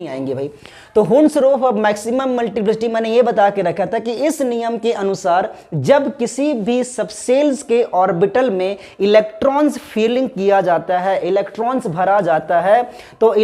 आएंगे भाई। तो Hund's law of maximum multiplicity मैंने ये बता के रखा था कि इस नियम के अनुसार जब किसी भी सबसेल्स के ऑर्बिटल में इलेक्ट्रॉन्स फीलिंग किया जाता है, इलेक्ट्रॉन्स भरा जाता है, तो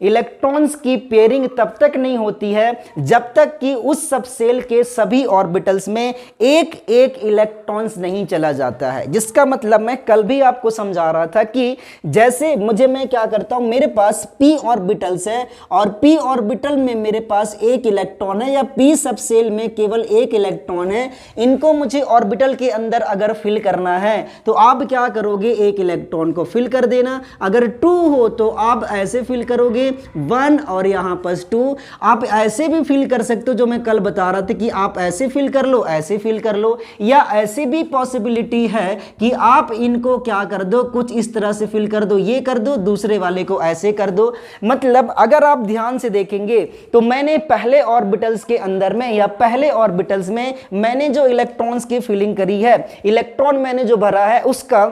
इलेक्ट्रॉन्स की पेयरिंग तब तक नहीं होती है जब तक कि उस सबसेल के सभी ऑर्बिटल्स में एक एक इलेक्ट्रॉन्स नहीं चला जाता है। जिसका मतलब मैं कल भी आपको समझा रहा था कि जैसे मैं क्या करता हूं, मेरे पास p ऑर्बिटल्स है और p ऑर्बिटल में मेरे पास एक इलेक्ट्रॉन है या p सबसेल में केवल एक इलेक्ट्रॉन है। इनको मुझे ऑर्बिटल के अंदर अगर फिल करना है तो आप क्या करोगे, एक इलेक्ट्रॉन को फिल कर देना। अगर 2 हो तो आप ऐसे फिल करोगे 1 और यहां पर 2। आप ऐसे भी फिल कर सकते हो, जो मैं कल बता रहा था कि आप ऐसे फिल कर लो, ऐसे फिल कर लो, या ऐसे भी पॉसिबिलिटी है कि आप इनको क्या कर दो, कुछ इस तरह से फिल कर दो, ये कर दो, दूसरे वाले को ऐसे कर दो। मतलब अगर आप ध्यान से देखेंगे तो मैंने पहले ऑर्बिटल्स के अंदर में या पहले ऑर्बिटल्स में मैंने जो इलेक्ट्रॉन्स की फिलिंग करी है, इलेक्ट्रॉन मैंने जो भरा है, उसका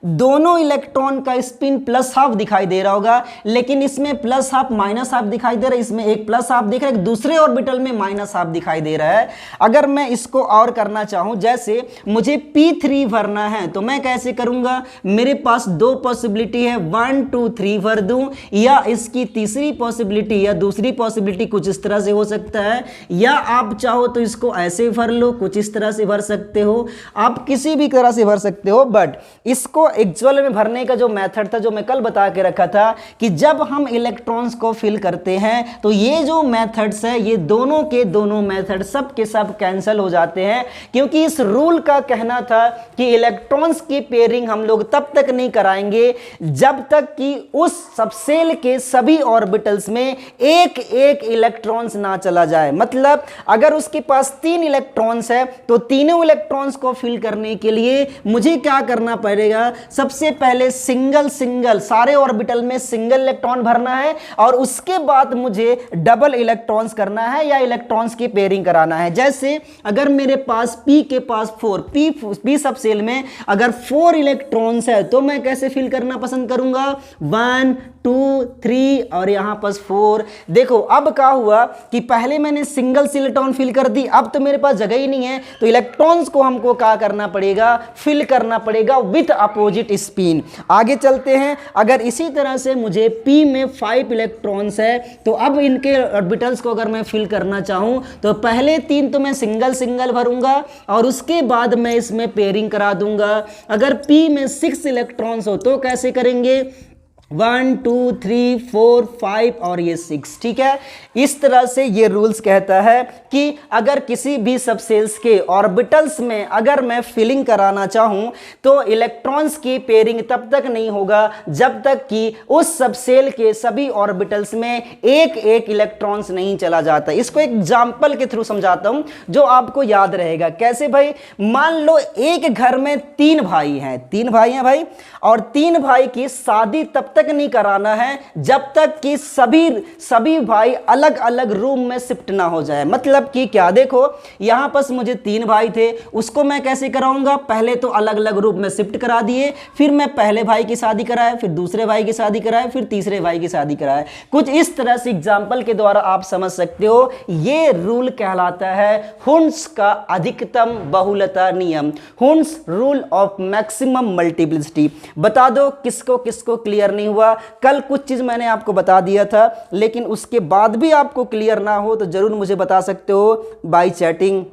दोनों इलेक्ट्रॉन का स्पिन प्लस हाफ दिखाई दे रहा होगा, लेकिन इसमें प्लस हाफ माइनस हाफ दिखाई दे रहा है, इसमें एक प्लस हाफ दिख रहा है, दूसरे ऑर्बिटल में माइनस हाफ दिखाई दे रहा है। अगर मैं इसको और करना चाहूं, जैसे मुझे p3 भरना है तो मैं कैसे करूंगा, मेरे पास 2 पॉसिबिलिटी है, 1 2 3 भर दूं, या इसकी तीसरी पॉसिबिलिटी या दूसरी पॉसिबिलिटी कुछ इस तरह से हो सकता है, या आप चाहो तो इसको ऐसे भर लो, कुछ इस तरह से भर सकते हो, आप किसी भी तरह से भर सकते हो। बट इसको एक्चुअल में भरने का जो मेथड था, जो मैं कल बता के रखा था कि जब हम इलेक्ट्रॉन्स को फिल करते हैं तो ये जो मेथड्स है, ये दोनों के दोनों मेथड सब के सब कैंसिल हो जाते हैं, क्योंकि इस रूल का कहना था कि इलेक्ट्रॉन्स की पेयरिंग हम लोग तब तक नहीं कराएंगे जब तक कि उस सबसेल के सभी ऑर्बिटल्स में एक एक इलेक्ट्रॉन्स ना चला जाए। मतलब अगर उसके पास 3 इलेक्ट्रॉन्स है तो तीनों इलेक्ट्रॉन्स को फिल करने के लिए मुझे क्या करना पड़ेगा, सबसे पहले सिंगल सारे ऑर्बिटल में सिंगल इलेक्ट्रॉन भरना है और उसके बाद मुझे डबल इलेक्ट्रॉन्स करना है या इलेक्ट्रॉन्स की पेयरिंग कराना है। जैसे अगर मेरे पास p के पास 4 p सबसेल में अगर 4 इलेक्ट्रॉन्स है तो मैं कैसे फिल करना पसंद करूंगा, 1 2 3 और यहां पर 4। देखो अब क्या हुआ कि पहले मैंने सिंगल इलेक्ट्रॉन फिल कर दी, अब तो मेरे पास जगह ही नहीं है, तो इलेक्ट्रॉन्स को हमको क्या करना पड़ेगा, फिल करना पड़ेगा विथ अपोजिट स्पिन। आगे चलते हैं, अगर इसी तरह से मुझे p में 5 इलेक्ट्रॉन्स है तो अब इनके ऑर्बिटल्स को अगर मैं फिल करना चाहूं तो पहले 3 तो मैं सिंगल भरूंगा और उसके बाद मैं इसमें पेयरिंग करा दूंगा। अगर p में 6 इलेक्ट्रॉन्स हो तो कैसे करेंगे, 1 2 3 4 5 और ये 6। ठीक है, इस तरह से ये रूल्स कहता है कि अगर किसी भी सबसेल्स के ऑर्बिटल्स में अगर मैं फिलिंग कराना चाहूं तो इलेक्ट्रॉन्स की पेयरिंग तब तक नहीं होगा जब तक कि उस सबसेल के सभी ऑर्बिटल्स में एक एक इलेक्ट्रॉन्स नहीं चला जाता। इसको एक एग्जांपल के थ्रू समझाता हूं जो आपको याद रहेगा। कैसे भाई, मान लो एक घर में 3 भाई हैं भाई, और 3 भाई की शादी तब तक नहीं कराना है जब तक कि सभी भाई अलग अलग रूम में शिफ्ट ना हो जाए। मतलब कि क्या, देखो यहां पर मुझे 3 भाई थे, उसको मैं कैसे कराऊंगा, पहले तो अलग अलग रूम में शिफ्ट करा दिए, फिर मैं पहले भाई की शादी कराया, फिर दूसरे भाई की शादी कराया, फिर तीसरे भाई की शादी कराया। कुछ इस तरह से एग्जाम्पल के द्वारा आप समझ सकते हो। ये रूल कहलाता है हुन्स का अधिकतम बहुलता नियम, Hund's rule of maximum multiplicity. बता दो किसको किसको क्लियर नहीं हुआ। कल कुछ चीज मैंने आपको बता दिया था, लेकिन उसके बाद भी आपको क्लियर ना हो तो जरूर मुझे बता सकते हो बाय चैटिंग।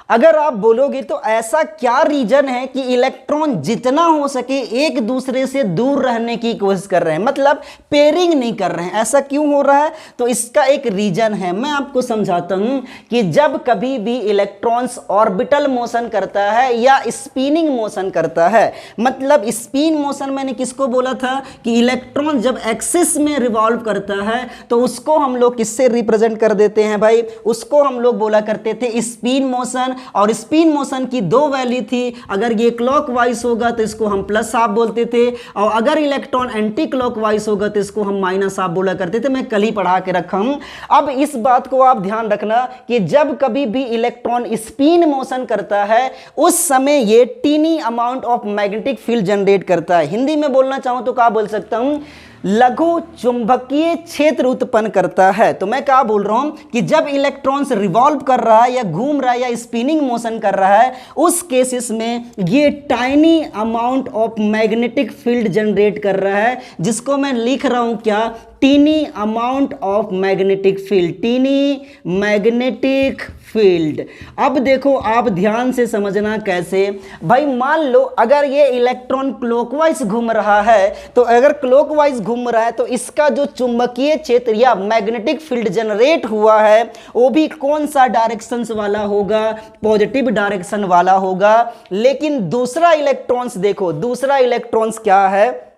अगर आप बोलोगे तो ऐसा क्या रीजन है कि इलेक्ट्रॉन जितना हो सके एक दूसरे से दूर रहने की कोशिश कर रहे हैं, मतलब पेयरिंग नहीं कर रहे हैं, ऐसा क्यों हो रहा है? तो इसका एक रीजन है, मैं आपको समझाता हूं कि जब कभी भी इलेक्ट्रॉन्स ऑर्बिटल मोशन करता है या स्पिनिंग मोशन करता है, मतलब स्पिन मोशन मैंने किसको बोला था कि इलेक्ट्रॉन जब एक्सिस में रिवॉल्व करता है तो उसको हम लोग किससे रिप्रेजेंट कर देते हैं भाई, उसको हम लोग बोला करते थे स्पिन मोशन। और स्पिन मोशन की 2 वैल्यू थी, अगर ये क्लॉकवाइज होगा तो इसको हम प्लस हाफ बोलते थे, और अगर इलेक्ट्रॉन एंटी क्लॉकवाइज होगा तो इसको हम माइनस हाफ बोला करते थे। मैं कल ही पढ़ा के रखा हूं। अब इस बात को आप ध्यान रखना कि जब कभी भी इलेक्ट्रॉन स्पिन मोशन करता है उस समय ये tiny amount of magnetic field generate करता है। हिंदी में बोलना चाहूं तो क्या बोल सकता हूं, लघु चुंबकीय क्षेत्र उत्पन्न करता है। तो मैं क्या बोल रहा हूं कि जब इलेक्ट्रॉन्स रिवॉल्व कर रहा है या घूम रहा है या स्पिनिंग मोशन कर रहा है, उस केसेस में ये tiny amount of magnetic field generate कर रहा है, जिसको मैं लिख रहा हूं क्या, tiny amount of magnetic field, tiny magnetic field. अब देखो आप ध्यान से समझना कैसे भाई, मान लो अगर ये इलेक्ट्रॉन क्लॉकवाइज घूम रहा है, तो अगर क्लॉकवाइज घूम रहा है तो इसका जो चुंबकीय क्षेत्र या मैग्नेटिक फील्ड जनरेट हुआ है वो भी कौन सा डायरेक्शंस वाला होगा, पॉजिटिव डायरेक्शन वाला होगा। लेकिन दूसरा इलेक्ट्रॉन्स देखो, दूसरा इलेक्ट्रॉन्स क्या है,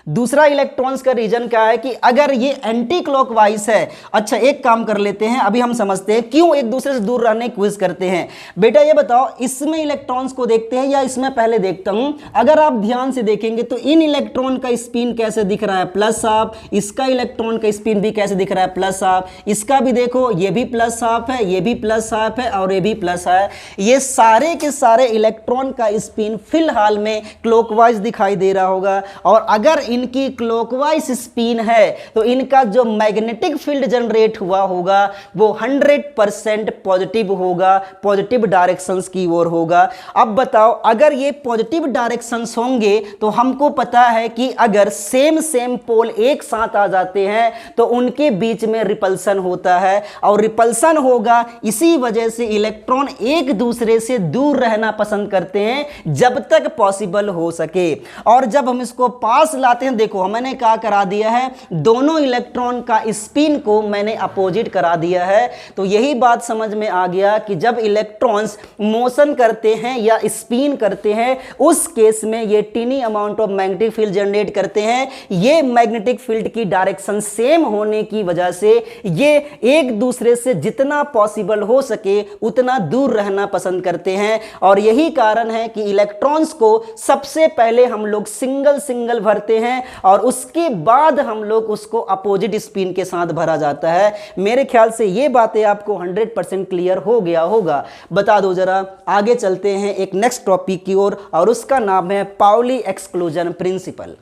दूसरा इलेक्ट्रॉन्स का रीजन क्या है कि अगर ये एंटी क्लॉकवाइज है। अच्छा एक काम कर लेते हैं, अभी हम समझते हैं क्यों एक दूसरे से दूर रहने की कोशिश करते हैं। बेटा ये बताओ, इसमें इलेक्ट्रॉन्स को देखते हैं या इसमें पहले देखता हूं। अगर आप ध्यान से देखेंगे तो इन इलेक्ट्रॉन का स्पिन कैसे दिख रहा है, प्लस हाफ, इसका इलेक्ट्रॉन का स्पिन भी कैसे दिख रहा है, प्लस हाफ, इसका भी देखो ये भी प्लस हाफ है, ये भी प्लस हाफ है और ये भी प्लस है। ये सारे के सारे इलेक्ट्रॉन का स्पिन फिलहाल में क्लॉकवाइज दिखाई दे रहा होगा, और अगर इनकी क्लॉकवाइज स्पिन है तो इनका जो मैग्नेटिक फील्ड जनरेट हुआ होगा वो 100% पॉजिटिव होगा, पॉजिटिव डायरेक्शंस की ओर होगा। अब बताओ अगर ये पॉजिटिव डायरेक्शंस होंगे तो हमको पता है कि अगर सेम पोल एक साथ आ जाते हैं तो उनके बीच में रिपल्सन होता है, और रिपल्सन होगा, इसी वजह से इलेक्ट्रॉन एक दूसरे से दूर रहना पसंद करते हैं जब तक पॉसिबल हो सके। और जब हम इसको पास लाते हैं, देखो मैंने क्या करा दिया है, दोनों इलेक्ट्रॉन का स्पिन को मैंने अपोजिट करा दिया है। तो यही बात समझ में आ गया कि जब इलेक्ट्रॉन्स मोशन करते हैं या स्पिन करते हैं, उस केस में ये tiny amount of magnetic field generate करते हैं। ये मैग्नेटिक फील्ड की डायरेक्शन सेम होने की वजह से ये एक दूसरे से जितना पॉसिबल हो सके उतना दूर रहना पसंद करते हैं, और यही कारण है कि इलेक्ट्रॉन्स को सबसे पहले हम लोग सिंगल भरते हैं और उसके बाद हम लोग उसको अपोजिट स्पिन के साथ भरा जाता है। मेरे ख्याल से ये बातें आपको 100% क्लियर हो गया होगा। बता दो जरा, आगे चलते हैं एक नेक्स्ट टॉपिक की ओर, और उसका नाम है पाउली एक्सक्लूजन प्रिंसिपल।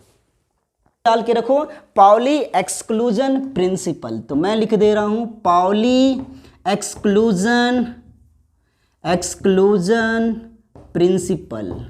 डाल के रखो पाउली एक्सक्लूजन प्रिंसिपल। तो मैं लिख दे रहा हूं पाउली एक्सक्लूजन प्रिंसिपल।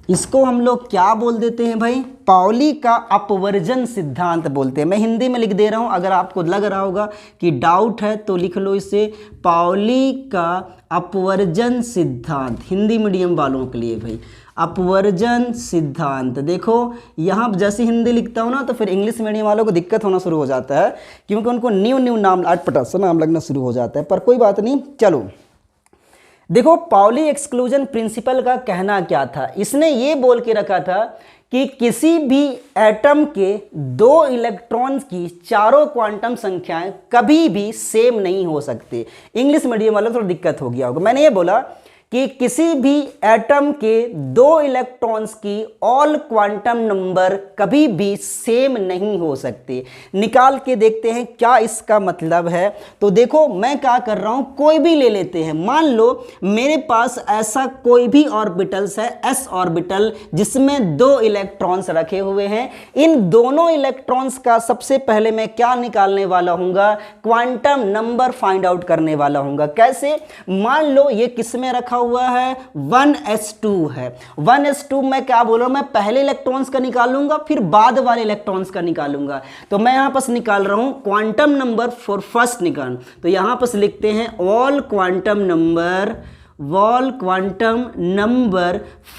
इसको हम लोग क्या बोल देते हैं भाई, पाउली का अपवर्जन सिद्धांत बोलते हैं। मैं हिंदी में लिख दे रहा हूं, अगर आपको लग रहा होगा कि डाउट है तो लिख लो इसे, पाउली का अपवर्जन सिद्धांत, हिंदी मीडियम वालों के लिए भाई अपवर्जन सिद्धांत। देखो यहाँ जैसे हिंदी लिखता हूँ ना तो फिर इंग्लिश मीडियम वालों को दिक्कत होना शुरू हो जाता है, क्योंकि उनको न्यू नाम अटपटा सा नाम लगना शुरू हो जाता है, पर कोई बात नहीं। चलो देखो पाउली एक्सक्लूजन प्रिंसिपल का कहना क्या था, इसने ये बोल के रखा था कि किसी भी एटम के दो इलेक्ट्रॉन्स की चारों क्वांटम संख्याएं कभी भी सेम नहीं हो सकती। इंग्लिश मीडियम वालों को थोड़ा दिक्कत हो गया होगा। मैंने ये बोला कि किसी भी एटम के दो इलेक्ट्रॉन्स की ऑल क्वांटम नंबर कभी भी सेम नहीं हो सकते। निकाल के देखते हैं क्या इसका मतलब है। तो देखो मैं क्या कर रहा हूं, कोई भी ले लेते हैं। मान लो मेरे पास ऐसा कोई भी ऑर्बिटल्स है, s ऑर्बिटल, जिसमें दो इलेक्ट्रॉन्स रखे हुए हैं। इन दोनों इलेक्ट्रॉन्स का सबसे पहले मैं क्या निकालने वाला हूंगा, क्वांटम नंबर फाइंड आउट करने वाला हूंगा। कैसे, मान लो ये किस में रखा हुआ है, 1s2 है। 1s2 मैं क्या बोल रहा हूं, मैं पहले इलेक्ट्रॉन्स का निकालूंगा फिर बाद वाले इलेक्ट्रॉन्स का निकालूंगा। तो मैं यहां पर निकाल रहा हूं क्वांटम नंबर फॉर फर्स्ट निकाल। तो यहां पर लिखते हैं ऑल क्वांटम नंबर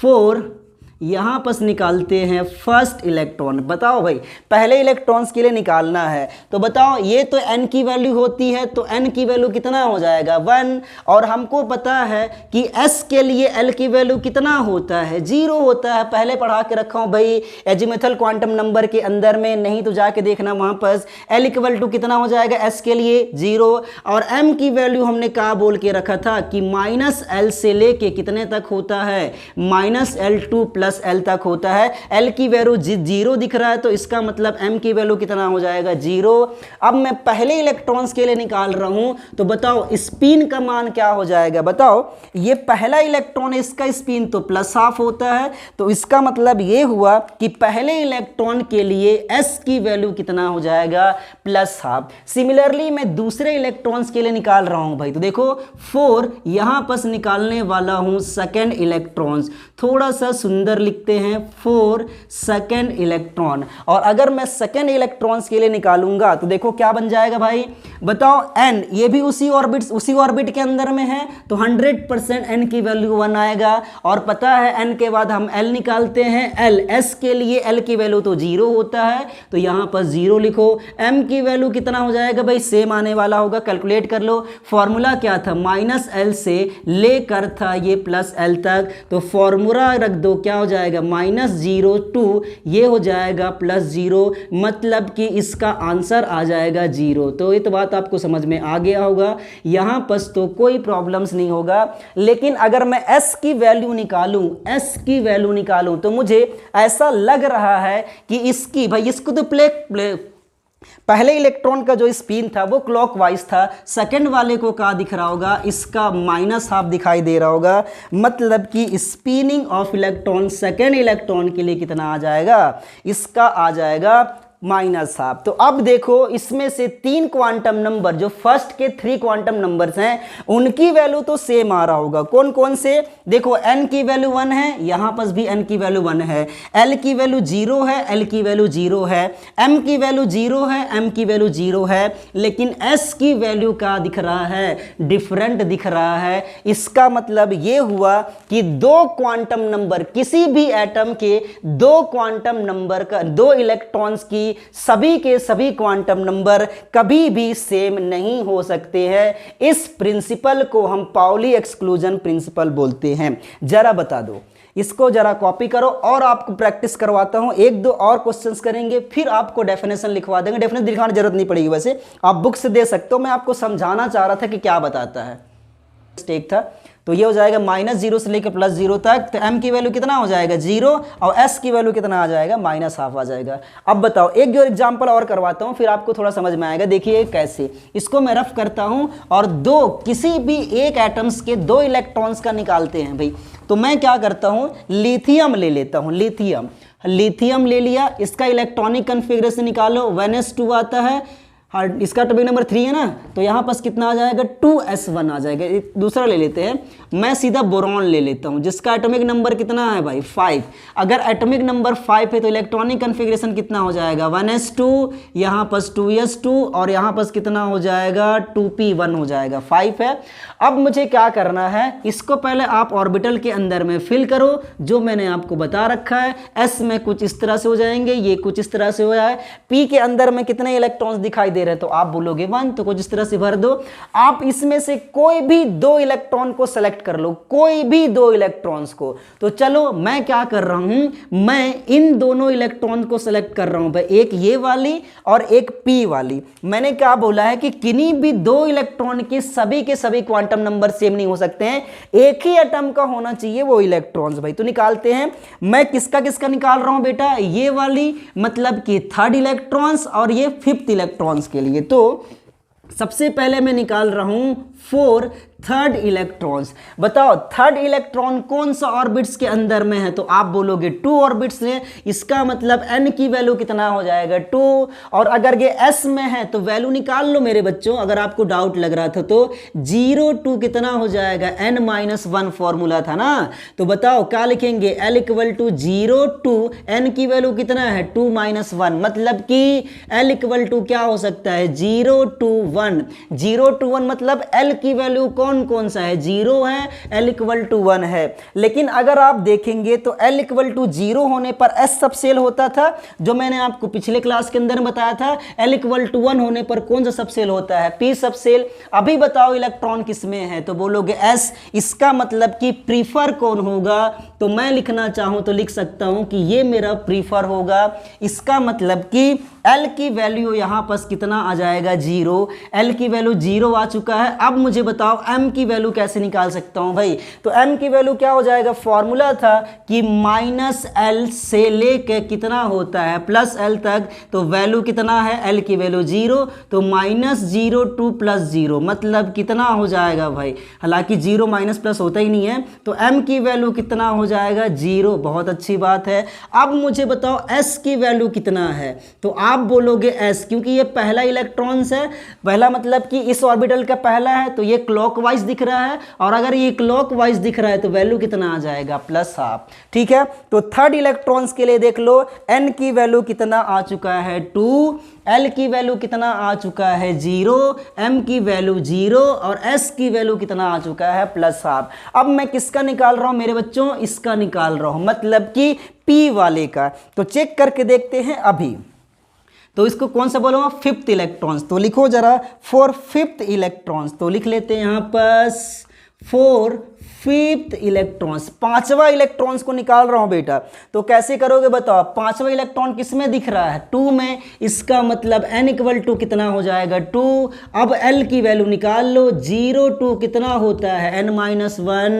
फॉर, यहां पर निकालते हैं फर्स्ट इलेक्ट्रॉन। बताओ भाई पहले इलेक्ट्रॉन्स के लिए निकालना है, तो बताओ ये तो n की वैल्यू होती है, तो n की वैल्यू कितना हो जाएगा 1, और हमको पता है कि s के लिए l की वैल्यू कितना होता है, 0 होता है। पहले पढ़ा के रखा हूं भाई एजिमुथल क्वांटम नंबर के अंदर में, नहीं तो जाके देखना वहां पर l इक्वल टू कितना हो जाएगा s के लिए 0, और m की वैल्यू हमने क्या बोल के रखा था कि -l से लेके कितने तक होता है, -L2 + प्लस एल तक होता है। एल की वैल्यू 0 दिख रहा है तो इसका मतलब m की वैल्यू कितना हो जाएगा 0। अब मैं पहले इलेक्ट्रॉन्स के लिए निकाल रहा हूं तो बताओ स्पिन का मान क्या हो जाएगा। बताओ ये पहला इलेक्ट्रॉन, इसका स्पिन तो प्लस हाफ होता है, तो इसका मतलब ये हुआ कि पहले इलेक्ट्रॉन के लिए s की वैल्यू कितना हो जाएगा प्लस हाफ। सिमिलरली मैं दूसरे इलेक्ट्रॉन्स के लिए निकाल रहा हूं भाई, तो देखो 4 यहां पर निकालने वाला हूं सेकेंड इलेक्ट्रॉन्स, थोड़ा सा सुंदर लिखते हैं 4 सेकेंड इलेक्ट्रॉन। और अगर मैं सेकेंड इलेक्ट्रॉन्स के लिए निकालूंगा तो देखो क्या बन जाएगा भाई, बताओ n, ये भी उसी ऑर्बिट के अंदर में है तो 100% n की वैल्यू 1 आएगा। और पता है n के बाद हम l निकालते हैं, l s के लिए l की वैल्यू तो 0 होता है तो यहां पर 0 लिखो। m की वैल्यू कितना हो जाएगा भाई, सेम आने वाला होगा, कैलकुलेट कर लो। फॉर्मूला क्या था, -l से लेकर था ये +l तक, तो फॉर्मूला रख दो, क्या हो जाएगा -0 2, ये हो जाएगा +0, मतलब कि इसका आंसर आ जाएगा 0। तो ये तो बात आपको समझ में आ गया होगा, यहां पर तो कोई प्रॉब्लम्स नहीं होगा। लेकिन अगर मैं s की वैल्यू निकालूं तो मुझे ऐसा लग रहा है कि इसकी भाई, इसको तो पहले इलेक्ट्रॉन का जो स्पिन था वो क्लॉकवाइज था, सेकंड वाले को क्या दिख रहा होगा, इसका -हाफ दिखाई दे रहा होगा, मतलब कि spinning of electron second electron के लिए कितना आ जाएगा, इसका आ जाएगा -हाफ। तो अब देखो इसमें से 3 क्वांटम नंबर, जो फर्स्ट के 3 क्वांटम नंबर्स हैं उनकी वैल्यू तो सेम आ रहा होगा। कौन कौन से, देखो n की वैल्यू 1 है, यहां पर भी n की वैल्यू 1 है, l की वैल्यू 0 है, l की वैल्यू 0 है, m की वैल्यू 0 है, m की वैल्यू 0 है, लेकिन s की वैल्यू क्या दिख रहा है, डिफरेंट दिख रहा है। इसका मतलब ये हुआ कि 2 क्वांटम नंबर, किसी भी एटम के 2 क्वांटम नंबर का, 2 इलेक्ट्रॉन्स की सभी के सभी क्वांटम नंबर कभी भी सेम नहीं हो सकते हैं। इस प्रिंसिपल को हम पाउली एक्सक्लूजन प्रिंसिपल बोलते हैं। जरा बता दो, इसको जरा कॉपी करो और आपको प्रैक्टिस करवाता हूं, 1-2 और क्वेश्चंस करेंगे, फिर आपको डेफिनेशन लिखवा देंगे। डेफिनेशन दिखाने जरूरत नहीं पड़ेगी, वैसे आप बुक से दे सकते हो, मैं आपको समझाना चाह रहा था कि क्या बताता है। मिस्टेक था, तो ये हो जाएगा -0 से लेकर +0 तक, तो m की वैल्यू कितना हो जाएगा 0 और s की वैल्यू कितना आ जाएगा -हाफ आ जाएगा। अब बताओ, एक जो एग्जांपल और करवाता हूं फिर आपको थोड़ा समझ में आएगा। देखिए कैसे, इसको मैं रफ करता हूं और किसी भी एक एटम्स के 2 इलेक्ट्रॉन्स का निकालते हैं भाई। तो मैं क्या करता हूं, लिथियम ले लेता हूं, लिथियम ले लिया, इसका इलेक्ट्रॉनिक कन्फिग्रेशन निकालो, 1s2 आता है, इसका एटॉमिक नंबर 3 है ना, तो यहाँ पास कितना आ जाएगा 2s1 आ जाएगा। एक दूसरा ले लेते हैं, मैं सीधा बोरॉन ले लेता हूँ जिसका एटॉमिक नंबर कितना है भाई 5। अगर एटॉमिक नंबर 5 है तो इलेक्ट्रॉनिक कन्फिग्रेशन कितना हो जाएगा 1s2, यहाँ पास 2s2 और यहाँ पास कितना हो जाएगा 2p1 हो जाएगा, 5 है। अब मुझे क्या करना है, इसको पहले आप ऑर्बिटल के अंदर में फिल करो जो मैंने आपको बता रखा है। s में कुछ इस तरह से हो जाएंगे, ये कुछ इस तरह से हो जाए। p के अंदर में कितने इलेक्ट्रॉन्स दिखाई दे रहे हैं, तो आप बोलोगे 1, तो कुछ इस तरह से भर दो। आप इसमें से कोई भी 2 इलेक्ट्रॉन को सेलेक्ट कर लो, कोई भी 2 इलेक्ट्रॉन्स को। तो चलो मैं क्या कर रहा हूं, मैं इन दोनों इलेक्ट्रॉन को सेलेक्ट कर रहा हूं भाई, एक ये वाली और एक p वाली। मैंने क्या बोला है कि किन्हीं भी 2 इलेक्ट्रॉन के सभी क्वांटम नंबर सेम नहीं हो सकते हैं, एक ही एटम का होना चाहिए वो इलेक्ट्रॉन्स भाई। तो निकालते हैं, मैं किसका निकाल रहा हूं बेटा, ये वाली, मतलब कि 3rd इलेक्ट्रॉन्स और ये 5th इलेक्ट्रॉन्स के लिए। तो सबसे पहले मैं निकाल रहा हूं 4 3rd इलेक्ट्रॉन्स। बताओ 3rd इलेक्ट्रॉन कौन सा ऑर्बिट्स के अंदर में है, तो आप बोलोगे 2 ऑर्बिट्स में, इसका मतलब n की वैल्यू कितना हो जाएगा 2। और अगर ये s में है तो वैल्यू निकाल लो मेरे बच्चों, अगर आपको डाउट लग रहा था तो 0 2 कितना हो जाएगा n-1 फॉर्मूला था ना। तो बताओ क्या लिखेंगे, l = 0 2, n की वैल्यू कितना है 2-1, मतलब कि l = क्या हो सकता है 0 2 1। 0 2 1 मतलब l की वैल्यू कौन सा है 0 है, l = 1 है। लेकिन अगर आप देखेंगे तो l = 0 होने पर s सबसेल होता था, जो मैंने आपको पिछले क्लास के अंदर बताया था। l = 1 होने पर कौन सा सबसेल होता है, p सबसेल। अभी बताओ इलेक्ट्रॉन किस में है, तो बोलोगे s। इसका मतलब कि प्रीफर कौन होगा, तो मैं लिखना चाहूं तो लिख सकता हूं कि ये मेरा प्रीफर होगा। इसका मतलब कि l की वैल्यू यहां पर कितना आ जाएगा 0, L की वैल्यू 0 आ चुका है। अब मुझे बताओ M की वैल्यू कैसे निकाल सकता हूं भाई। तो M की वैल्यू क्या हो जाएगा, फॉर्मूला था कि -L से लेके कितना होता है +L तक, तो वैल्यू कितना है, L की वैल्यू 0, तो -0 to +0 मतलब कितना हो जाएगा भाई, हालांकि 0 माइनस प्लस होता ही नहीं है, तो M की वैल्यू कितना हो जाएगा 0। बहुत अच्छी बात है। अब मुझे बताओ S की वैल्यू कितना है, तो आप बोलोगे S, क्योंकि ये पहला इलेक्ट्रॉन्स है, पहला मतलब कि इस ऑर्बिटल का पहला है, तो ये क्लॉकवाइज दिख रहा है, और अगर ये क्लॉकवाइज दिख रहा है तो वैल्यू कितना आ जाएगा +12। ठीक है, तो थर्ड इलेक्ट्रॉन्स के लिए देख लो, N की वैल्यू कितना आ चुका है 2, L की वैल्यू कितना आ चुका है 0, M की वैल्यू 0 और S की वैल्यू कितना आ चुका है +12। अब मैं किसका निकाल रहा हूं मेरे बच्चों, इसका निकाल रहा हूं, मतलब कि P वाले का। तो चेक करके देखते हैं अभी, तो इसको कौन सा बोलूँगा, 5th इलेक्ट्रॉन्स। तो लिखो जरा फॉर 5th इलेक्ट्रॉन्स, तो लिख लेते हैं यहाँ पर फॉर 5th इलेक्ट्रॉन्स, 5वां इलेक्ट्रॉन्स को निकाल रहा हूं बेटा। तो कैसे करोगे बताओ, 5वां इलेक्ट्रॉन किस में दिख रहा है 2 में, इसका मतलब n इक्वल टू कितना हो जाएगा 2। अब L की वैल्यू निकाल लो, 0 to कितना होता है n-1,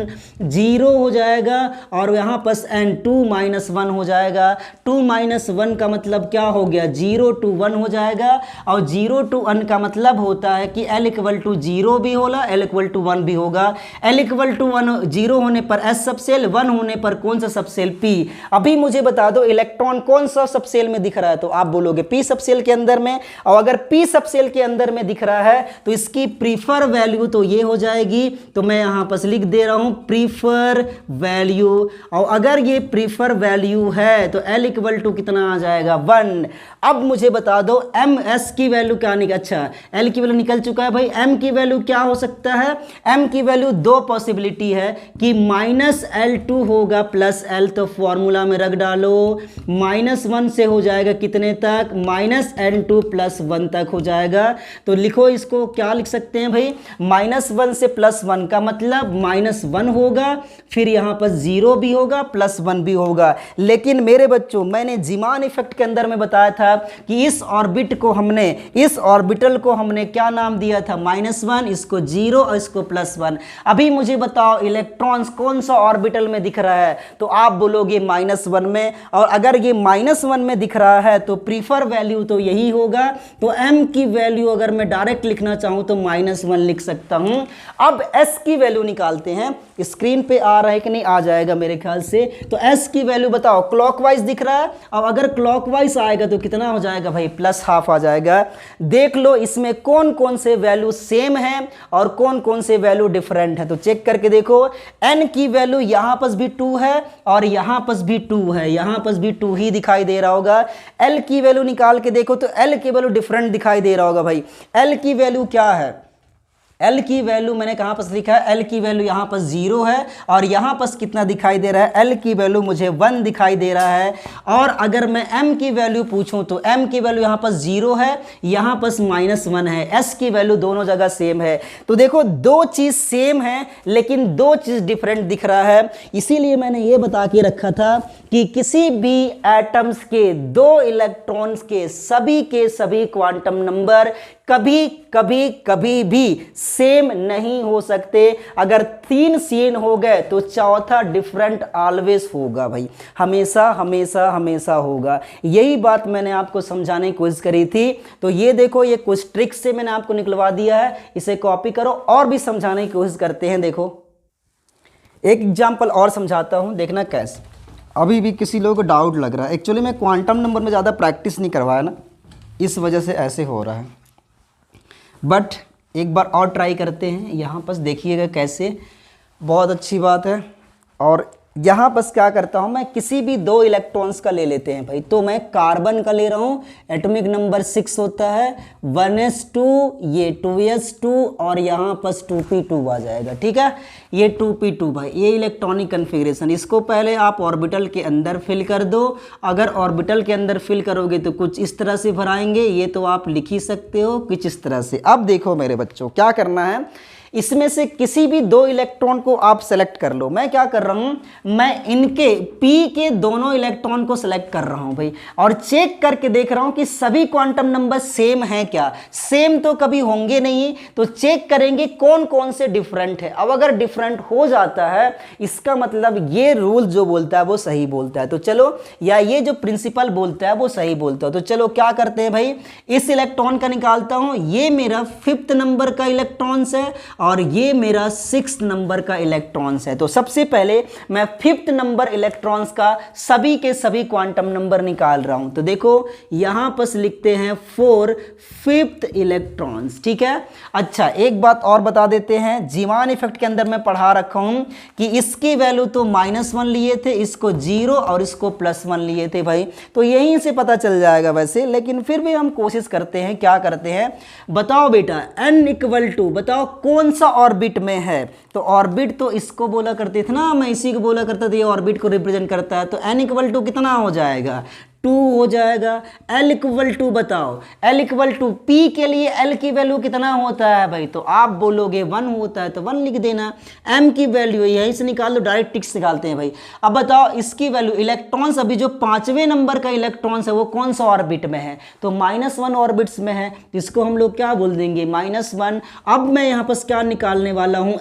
0 हो जाएगा, और यहाँ पर n 2-1 हो जाएगा। 2-1 का मतलब क्या हो गया, 0 to 1 हो जाएगा, और 0 to 1 का मतलब होता है कि L इक्वल टू 0 भी होगा, L इक्वल टू 1 भी होगा। L इक्वल टू 1, 0 होने पर S सबसेल, 1 होने पर कौन सा सबसेल, P। अभी मुझे बता दो इलेक्ट्रॉन कौन सा सबसेल में दिख रहा है, तो आप बोलोगे P सबसेल के अंदर में, और अगर P सबसेल के अंदर में दिख रहा है तो इसकी प्रीफर वैल्यू तो ये हो जाएगी, तो मैं यहां पर लिख दे रहा हूं प्रीफर वैल्यू, और अगर ये प्रीफर वैल्यू है तो L इक्वल टू कितना आ जाएगा 1। अब मुझे बता दो MS की वैल्यू क्या निकल, अच्छा L की वैल्यू निकल चुका है भाई, M की वैल्यू क्या हो सकता है, M की वैल्यू 2 पॉसिबिलिटी है कि -L2 होगा +L, तो फॉर्मूला में रख डालो, -1 से हो जाएगा कितने तक, -N2 + 1 तक हो जाएगा। तो लिखो इसको, क्या लिख सकते हैं भाई, -1 से +1 का मतलब -1 होगा, फिर यहाँ पर 0 भी होगा, +1 भी होगा। लेकिन मेरे बच्चों, मैंने जीमान इफेक्ट के अंदर में बताया था कि इस ऑर्बिट को हमने, इस ऑर्बिटल को हमने क्या नाम दिया था, -1, इसको 0 और इसको +1। अभी मुझे बताओ इलेक्ट्रॉन्स कौन सा ऑर्बिटल में दिख रहा है, तो आप बोलोगे -1 में, और अगर ये -1 में दिख रहा है तो प्रीफर वैल्यू तो यही होगा। तो M की वैल्यू अगर मैं डायरेक्ट लिखना चाहूं तो -1 लिख सकता हूं। अब S की वैल्यू निकालते हैं, स्क्रीन पे आ रहा है कि नहीं, आ जाएगा मेरे ख्याल से। तो S की वैल्यू बताओ, क्लॉकवाइज दिख रहा है, और अगर क्लॉकवाइज आएगा तो कितना हो जाएगा भाई, +12 आ जाएगा। देख लो इसमें कौन कौन से वैल्यू सेम है और कौन कौन से वैल्यू डिफरेंट है, तो चेक करके देखो। N की वैल्यू यहां पर भी 2 है और यहां पर भी 2 है, यहां पर भी 2 ही दिखाई दे रहा होगा। L की वैल्यू निकाल के देखो तो L की वैल्यू डिफरेंट दिखाई दे रहा होगा भाई। L की वैल्यू क्या है, L की वैल्यू मैंने कहां पर लिखा है, L की वैल्यू यहां पर 0 है, और यहां पर कितना दिखाई दे रहा है, L की वैल्यू मुझे 1 दिखाई दे रहा है। और अगर मैं M की वैल्यू पूछूं तो M की वैल्यू यहां पर 0 है, यहां पर -1 है। S की वैल्यू दोनों जगह सेम है। तो देखो, दो चीज सेम है लेकिन दो चीज डिफरेंट दिख रहा है। इसीलिए मैंने ये बता के रखा था कि किसी भी एटम्स के 2 इलेक्ट्रॉन्स के सभी क्वांटम नंबर कभी भी सेम नहीं हो सकते। अगर 3 सेम हो गए तो चौथा डिफरेंट ऑलवेज होगा भाई, हमेशा हमेशा हमेशा होगा। यही बात मैंने आपको समझाने की कोशिश करी थी। तो ये देखो, ये कुछ ट्रिक्स से मैंने आपको निकलवा दिया है, इसे कॉपी करो और भी समझाने की कोशिश करते हैं। देखो, एक एग्जाम्पल और समझाता हूं, देखना कैसे। अभी भी किसी लोगों को डाउट लग रहा है, एक्चुअली मैं क्वांटम नंबर में ज़्यादा प्रैक्टिस नहीं करवाया ना, इस वजह से ऐसे हो रहा है। बट एक बार और ट्राई करते हैं। यहाँ पर देखिएगा कैसे, बहुत अच्छी बात है। और यहाँ पर क्या करता हूँ मैं, किसी भी 2 इलेक्ट्रॉन्स का ले लेते हैं भाई। तो मैं कार्बन का ले रहा हूँ, एटॉमिक नंबर 6 होता है, 1s2, ये 2s2 और यहाँ पर 2p2 आ जाएगा। ठीक है, ये 2p2 भाई, ये इलेक्ट्रॉनिक कन्फिग्रेशन। इसको पहले आप ऑर्बिटल के अंदर फिल कर दो। अगर ऑर्बिटल के अंदर फिल करोगे तो कुछ इस तरह से भराएंगे, ये तो आप लिख ही सकते हो कुछ इस तरह से। अब देखो मेरे बच्चों, क्या करना है, इसमें से किसी भी दो इलेक्ट्रॉन को आप सेलेक्ट कर लो। मैं क्या कर रहा हूं, मैं इनके p के दोनों इलेक्ट्रॉन को सेलेक्ट कर रहा हूं भाई, और चेक करके देख रहा हूं कि सभी क्वांटम नंबर सेम हैं क्या। सेम तो कभी होंगे नहीं, तो चेक करेंगे कौन कौन से डिफरेंट है। अब अगर डिफरेंट हो जाता है इसका मतलब ये रूल जो बोलता है वो सही बोलता है, तो चलो, या ये जो प्रिंसिपल बोलता है वो सही बोलता है। तो चलो क्या करते हैं भाई, इस इलेक्ट्रॉन का निकालता हूं, ये मेरा 5th नंबर का इलेक्ट्रॉन्स है और ये मेरा 6th नंबर का इलेक्ट्रॉन्स है। तो सबसे पहले मैं 5th नंबर इलेक्ट्रॉन्स का सभी के सभी क्वांटम नंबर निकाल रहा हूं। तो देखो यहां पर लिखते हैं 4 5th इलेक्ट्रॉन्स, ठीक है। अच्छा एक बात और बता देते हैं, जीवान इफेक्ट के अंदर मैं पढ़ा रखा हूं कि इसकी वैल्यू तो -1 लिए थे, इसको 0 और इसको +1 लिए थे भाई, तो यहीं से पता चल जाएगा वैसे, लेकिन फिर भी हम कोशिश करते हैं। क्या करते हैं बताओ बेटा, n = बताओ कौन सा ऑर्बिट में है। तो ऑर्बिट तो इसको बोला करते थे ना, मैं इसी को बोला करता था, ये ऑर्बिट को रिप्रेजेंट करता है। तो n = कितना हो जाएगा, 2 हो जाएगा। L = बताओ, L = P के लिए L की वैल्यू कितना होता है भाई, तो आप बोलोगे 1 होता है, तो 1 लिख देना। M की वैल्यू यहीं से निकाल लो, डायरेक्ट टिक्स निकालते हैं भाई। अब बताओ इसकी वैल्यू, इलेक्ट्रॉन्स अभी जो 5वें नंबर का इलेक्ट्रॉन्स है वो कौन सा ऑर्बिट में है, तो -1 ऑर्बिट्स में है, इसको हम लोग क्या बोल देंगे -1। अब मैं यहाँ पर क्या निकालने वाला हूँ,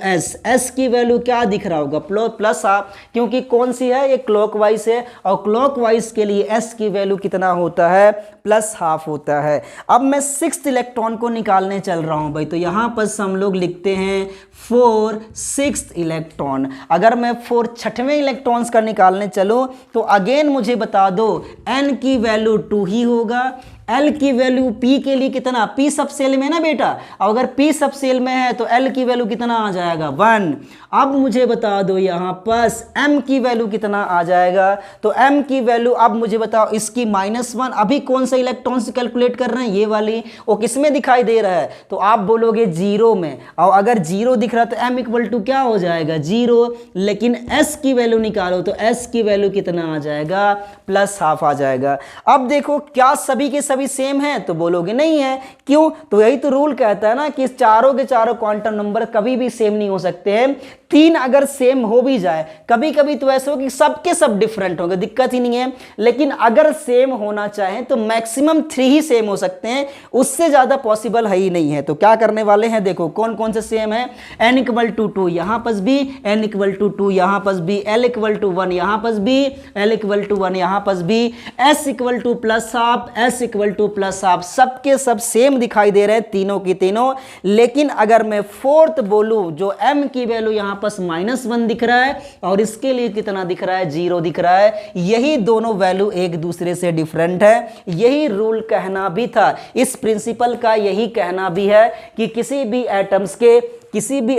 S की वैल्यू क्या दिख रहा होगा, +, क्योंकि कौन सी है, ये क्लॉकवाइज है, और क्लॉकवाइज के लिए S की वैल्यू कितना होता है, +½ होता है। अब मैं 6th इलेक्ट्रॉन को निकालने चल रहा हूं भाई, तो यहां पर हम लोग लिखते हैं 4 6th इलेक्ट्रॉन। अगर मैं 4 6वें इलेक्ट्रॉन्स का निकालने चलूं तो अगेन मुझे बता दो n की वैल्यू 2 ही होगा, L की वैल्यू P के लिए कितना, P सब सेल में ना बेटा, और अगर P सब सेल में है तो L की वैल्यू कितना आ जाएगा, 1। अब मुझे बता दो यहाँ पर M की वैल्यू कितना आ जाएगा, तो M की वैल्यू अब मुझे बताओ, इसकी -1। अभी कौन सा इलेक्ट्रॉन से कैलकुलेट कर रहे हैं, ये वाली, वो किस में दिखाई दे रहा है, तो आप बोलोगे 0 में, और अगर 0 दिख रहा है तो M = क्या हो जाएगा, 0। लेकिन S की वैल्यू निकालो तो S की वैल्यू कितना आ जाएगा, +½ आ जाएगा। अब देखो क्या सभी के सभी सेम है, तो बोलोगे नहीं है, क्यों, तो यही तो रूल कहता है ना कि चारों के चारों क्वांटम नंबर कभी भी सेम नहीं हो सकते हैं। 3 अगर सेम हो भी जाए, कभी कभी तो ऐसा हो कि सबके सब डिफरेंट होंगे, दिक्कत ही नहीं है, लेकिन अगर सेम होना चाहें तो मैक्सिमम 3 ही सेम हो सकते हैं, उससे ज्यादा पॉसिबल है ही नहीं है। तो क्या करने वाले हैं, देखो कौन कौन से सेम है, n = 2 यहां पर भी, n = 2 यहां पर भी, L = 1 यहां पर भी, L = 1 यहां पर भी, S = +½ S = +½ सबके सब सेम दिखाई दे रहे हैं, तीनों की तीनों। लेकिन अगर मैं 4th बोलूं, जो M की वैल्यू यहां पर -1 दिख रहा है और इसके लिए कितना दिख रहा है, 0 दिख रहा है, यही दोनों वैल्यू एक दूसरे से डिफरेंट है। यही रूल कहना भी था, इस प्रिंसिपल का यही कहना भी है कि किसी भी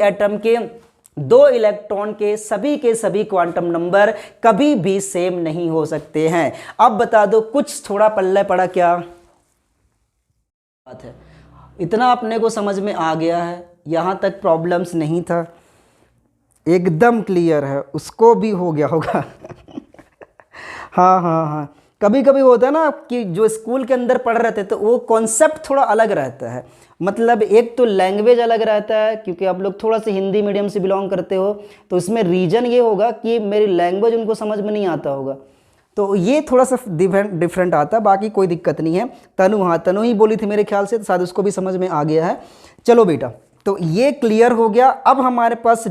एटम के 2 इलेक्ट्रॉन के सभी क्वांटम नंबर कभी भी सेम नहीं हो सकते हैं। अब बता दो कुछ थोड़ा पल्ले पड़ा क्या बात है, इतना अपने को समझ में आ गया है, यहां तक प्रॉब्लम्स नहीं था, एकदम क्लियर है, उसको भी हो गया होगा हाँ, कभी कभी होता है ना कि जो स्कूल के अंदर पढ़ रहे थे तो वो कॉन्सेप्ट थोड़ा अलग रहता है, मतलब एक तो लैंग्वेज अलग रहता है, क्योंकि आप लोग थोड़ा सा हिंदी मीडियम से बिलोंग करते हो, तो इसमें रीजन ये होगा कि मेरी लैंग्वेज उनको समझ में नहीं आता होगा, तो ये थोड़ा सा डिफरेंट आता है, बाकी कोई दिक्कत नहीं है। तनु ही बोली थी मेरे ख्याल से, तो शायद उसको भी समझ में आ गया है। चलो बेटा, तो ये क्लियर हो गया। अब हमारे पास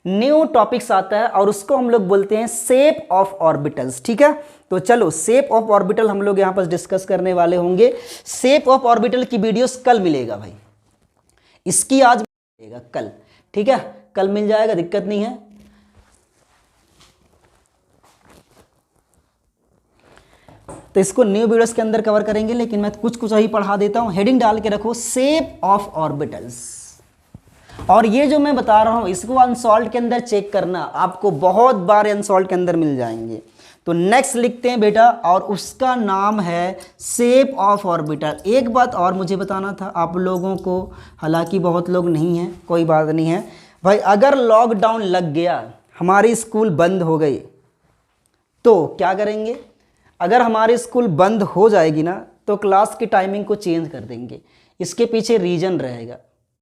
न्यू टॉपिक्स आता है और उसको हम लोग बोलते हैं शेप ऑफ ऑर्बिटल्स, ठीक है। तो चलो शेप ऑफ ऑर्बिटल हम लोग यहाँ पर डिस्कस करने वाले होंगे। शेप ऑफ ऑर्बिटल की वीडियोस कल मिलेगा भाई, इसकी आज मिलेगा कल, ठीक है, कल मिल जाएगा, दिक्कत नहीं है। तो इसको न्यू वीडियोस के अंदर कवर करेंगे, लेकिन मैं कुछ ही पढ़ा देता हूं। हेडिंग डाल के रखो शेप ऑफ ऑर्बिटल्स, और ये जो मैं बता रहा हूं इसको अनसॉल्व के अंदर चेक करना, आपको बहुत बार अनसॉल्व के अंदर मिल जाएंगे। तो नेक्स्ट लिखते हैं बेटा, और उसका नाम है शेप ऑफ ऑर्बिटल। एक बात और मुझे बताना था आप लोगों को, हालांकि बहुत लोग नहीं हैं, कोई बात नहीं है भाई, अगर लॉकडाउन लग गया, हमारी स्कूल बंद हो गई, तो क्या करेंगे, अगर हमारी स्कूल बंद हो जाएगी ना तो क्लास की टाइमिंग को चेंज कर देंगे, इसके पीछे रीजन रहेगा।